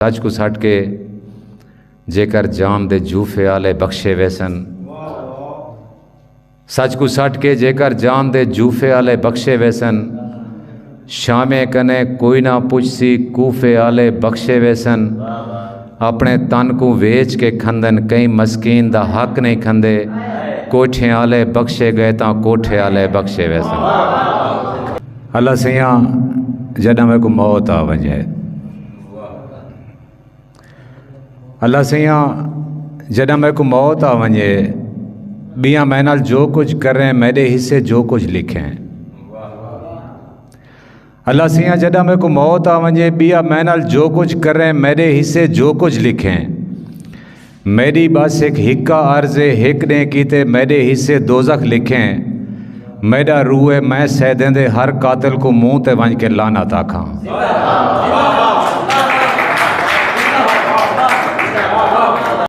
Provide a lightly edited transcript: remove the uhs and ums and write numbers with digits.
सच को सट के जेकर जान दे जूफे आले बख्शे वैसन, सच को सट के जेकर जान दे जूफे आले बख्शे वैसन, शामे कने कोई ना पुछसी कूफे आले बख्शे वैसन। अपने तन को वेच के खंदन कई मस्कीन दा हक नहीं खंदे, कोठे आले बख्शे गए ता कोठे आले बख्शे वैसन। अल्लाह सैया जॾहिं में को मौत आ वञे, अल्लाह सैया जॾहिं में को मौत आ वञे, ॿिया मैनल जो कुछ करें मेरे हिस्से जो कुछ लिखें। अल्लाह सैया जॾहिं में को मौत आ वञे, ॿिया मैनल जो कुछ करें मेरे हिस्से जो कुछ लिखें। मेरी बस एक हिक्का अर्ज़े हिक ने कीते मेरे हिस्से दोज़ख लिखें। मेरा रूए मैं सह देंदे हर कातिल को मुँह ते वंज के लाना था खां।